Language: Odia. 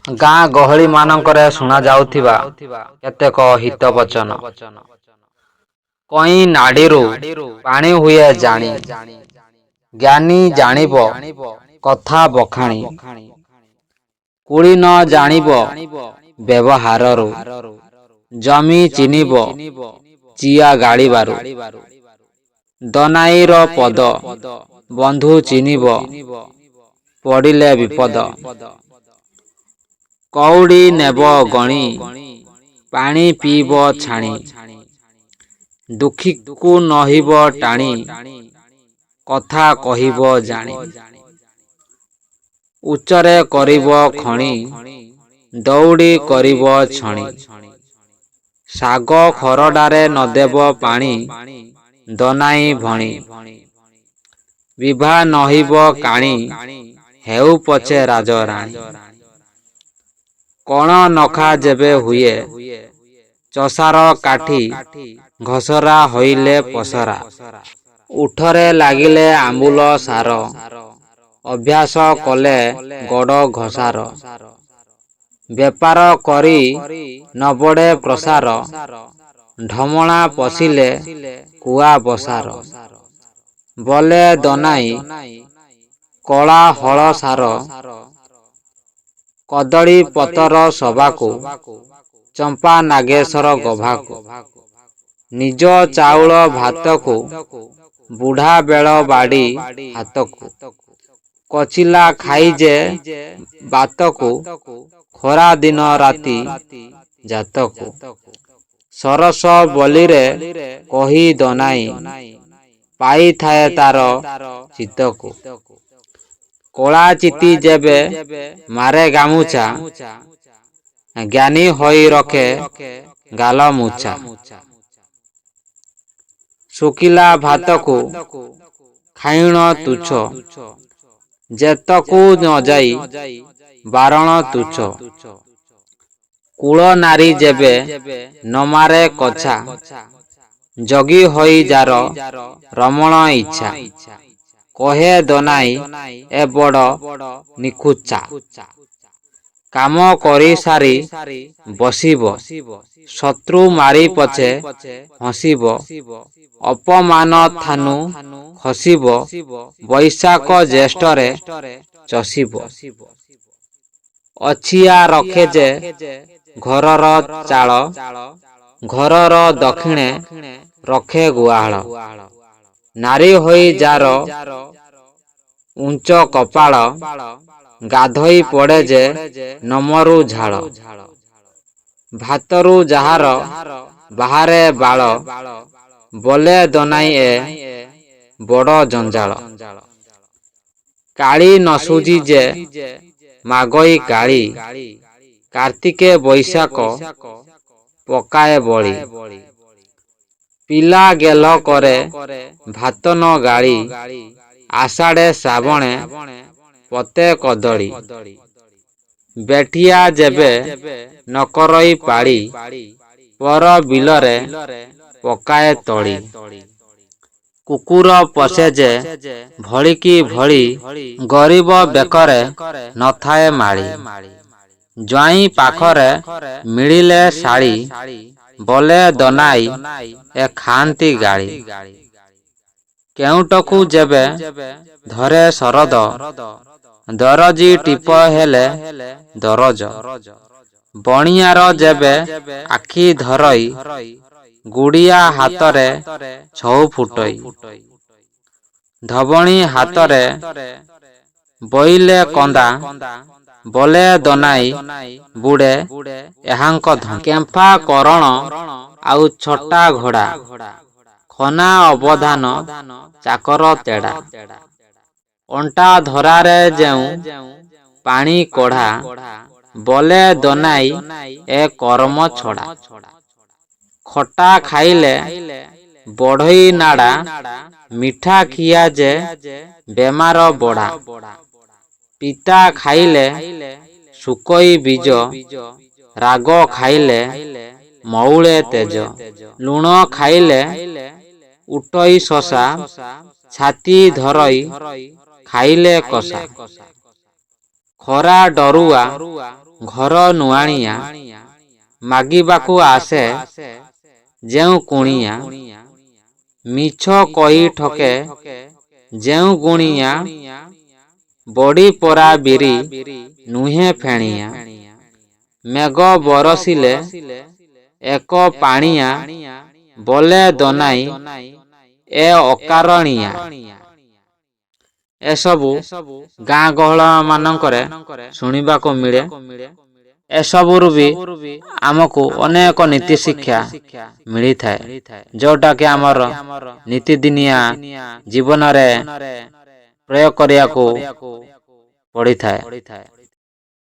ଗାଁ ଗହଳି ମାନଙ୍କରେ ଶୁଣା ଯାଉଥିବା କେତେକ ହିତ ବଚନ। କଇଁ ନାଡ଼ିରୁ ପାଣି ହୁଏ ଜାଣି, ଜ୍ଞାନୀ ଜାଣିବ କଥା ବଖାଣି। କୁଳି ନ ଜାଣିବ ବ୍ୟବହାରରୁ, ଜମି ଚିହ୍ନିବ ଚିଆ ଗାଳିବାରୁ। ଦନାଇର ପଦ ବନ୍ଧୁ ଚିହ୍ନିବ ପଡ଼ିଲେ ବିପଦ। କଉଡ଼ି ନେବ ଗଣି ପାଣି ପିଇବ ଛାଣି, ଦୁଃଖୀକୁ ନହିବ ଟାଣି କଥା କହିବ ଜାଣି। ଉଚ୍ଚରେ କରିବ ଖଣି ଦଉଡ଼ି କରିବ ଛଣି, ଶାଗ ଖରଡ଼ାରେ ନଦେବ ପାଣି ଦନାଇ ଭଣି। ବିଭା ନହିବ କାଣି ହେଉ ପଛେ ରାଜରାଣୀ। କଣ ନଖା ଯେବେ ହୁଏ ଚଷାର କାଠି, ଘସରା ହଇଲେ ପସରା। ଉଠରେ ଲାଗିଲେ ଆମ୍ବୁଲ ସାର, ଅଭ୍ୟାସ କଲେ ଗଡ଼ ଘୋଷାର। ବେପାର କରି ନବଢ଼େ ପ୍ରସାର, ଢମଣା ପଶିଲେ କୁଆ ବସାର। ବଲେ ଦନାଇ କଳା ହଳ ସାର, କଦଳୀ ପତର ସଭାକୁ ଚମ୍ପା ନାଗେଶ୍ୱର ଗଭାକୁ। ନିଜ ଚାଉଳ ଭାତକୁ ବୁଢ଼ା ବେଳ ବାଡ଼ି ହାତକୁ, କଚିଲା ଖାଇ ଯେ ବାତକୁ ଖରା ଦିନ ରାତି ଜାତକୁ। ସରସ ବୋଲିରେ କହି ଦନାଇ ପାଇଥାଏ ତାର ଚିତ୍ତକୁ। କଳା ଚିତି ଯେବେ ମାରେ ଗାମୁଛା, ଜ୍ଞାନୀ ହୋଇ ରଖେ ଗାଲ ମୁଛା। ଶୁଖିଲା ଭାତକୁ ଖାଇଣ ତୁଚ୍ଛ, ଯେତକୁ ନଯାଇ ବାରଣ ତୁଚ୍ଛ। କୂଳ ନାରୀ ଯେବେ ନମାରେ କଛା, ଜଗି ହୋଇ ଯାର ରମଣ ଇଚ୍ଛା। କହେ ଦନାଇ ଏ ବଡ଼ ନିଖୁଚା, କାମ କରିସାରି ବସିବ ଶତ୍ରୁ ମାରି ପଛେ ହସିବ। ଅପମାନ ଥାନୁ ଖସିବ ବୈଶାଖ ଜ୍ୟେଷ୍ଠରେ ଚଷିବ। ଅଛିଆ ରଖେ ଯେ ଘରର ଚାଳ, ଘରର ଦକ୍ଷିଣେ ରଖେ ଗୁହାଳ। ନାରୀ ହୋଇ ଯାର ଉଞ୍ଚ କପାଳ, ଗାଧୋଇ ପଡ଼େ ଯେ ନମରୁ ଝାଳ। ଭାତରୁ ଯାହାର ବାହାରେ ବାଳ, ବୋଲେ ଦନାଇ ଏ ବଡ଼ ଜଞ୍ଜାଳ। କାଳି ନସୁଜି ଯେ ମାଗଇ କାଳି, କାର୍ତ୍ତିକେ ବୈଶାଖ ପକାଏ ବଳି। ପିଲା ଗେଲ କରେ ଭାତ ନ ଗାଳି, ଆଷାଢ଼େ ଶ୍ରାବଣେ ପତେ କଦଳୀ। ବେଠିଆ ଯେବେ ନକରଇ ପାଳି, ପର ବିଲରେ ପକାଏ ତଳି। କୁକୁର ପଶେ ଯେ ଭଳିକି ଭଳି, ଗରିବ ବେକରେ ନଥାଏ ମାଳି। ଜ୍ୱାଇଁ ପାଖରେ ମିଳିଲେ ଶାଳୀ, ବୋଲେ ଦନାଇ ଏ ଖାଆନ୍ତି ଗାଳି। କେଉଟକୁ ଯେବେ ଧରେ ଶରଦ, ଦରଜି ଟିପ ହେଲେ ଦରଜ। ବଣିଆର ଯେବେ ଆଖି ଧରଇ, ଗୁଡ଼ିଆ ହାତରେ ଛଉ ଫୁଟଇ। ଧବଣୀ ହାତରେ ବଇଲେ କନ୍ଦା, ବୋଲେ ଦନାଇ ବୁଡ଼େ ଏହାଙ୍କ ଧନ୍ଦା। କେମ୍ପା କରଣ ଆଉ ଛଟା ଘୋଡ଼ା, ଖନା ଅବଧାନ ଚାକର ତେଢ଼ା। ଅଣ୍ଟା ଧରାରେ ଯେଉଁ ପାଣି କଢ଼ା, ବୋଲେ ଦନାଇ ଏ କରମ ଛଡ଼ା। ଖଟା ଖାଇଲେ ବଢ଼ଇ ନାଡ଼ା, ମିଠା ଖିଆ ଯେ ବେମାର ବଢ଼ା। ପିତା ଖାଇଲେ ଶୁକଇ ବୀଜ, ରାଗ ଖାଇଲେ ମଉଳେ ତେଜ। ଲୁଣ ଖାଇଲେ ଉଟଇ ଶଶା, ଛାତି ଧରଇ ଖାଇଲେ କଷା। ଖରା ଡରୁଆ ଘର ନୁଆଣିଆ ମାଗିବାକୁ ଆସେ ଯେଉଁ କୁଣିଆ, ମିଛ କହି ଠକେ ଯେଉଁ ଗୁଣିଆ, ବଡ଼ି ପରା ବିରି ନୁହେଁ ଫେଣିଆ। ମେଘ ବରସିଲେ ଏକ ପାଣିଆ, ବୋଲେ ଦନାଇ ଏ ଅକାରଣିଆ। ଏସବୁ ଗାଁ ଗହଳ ମାନଙ୍କରେ ଶୁଣିବାକୁ ମିଳେ। ଏସବୁରୁ ବି ଆମକୁ ଅନେକ ନୀତି ଶିକ୍ଷା ମିଳିଥାଏ, ଯେଉଁଟାକି ଆମର ନୀତିଦିନିଆ ଜୀବନରେ ପ୍ରୟୋଗ କରିବାକୁ ପଡ଼ିଥାଏ।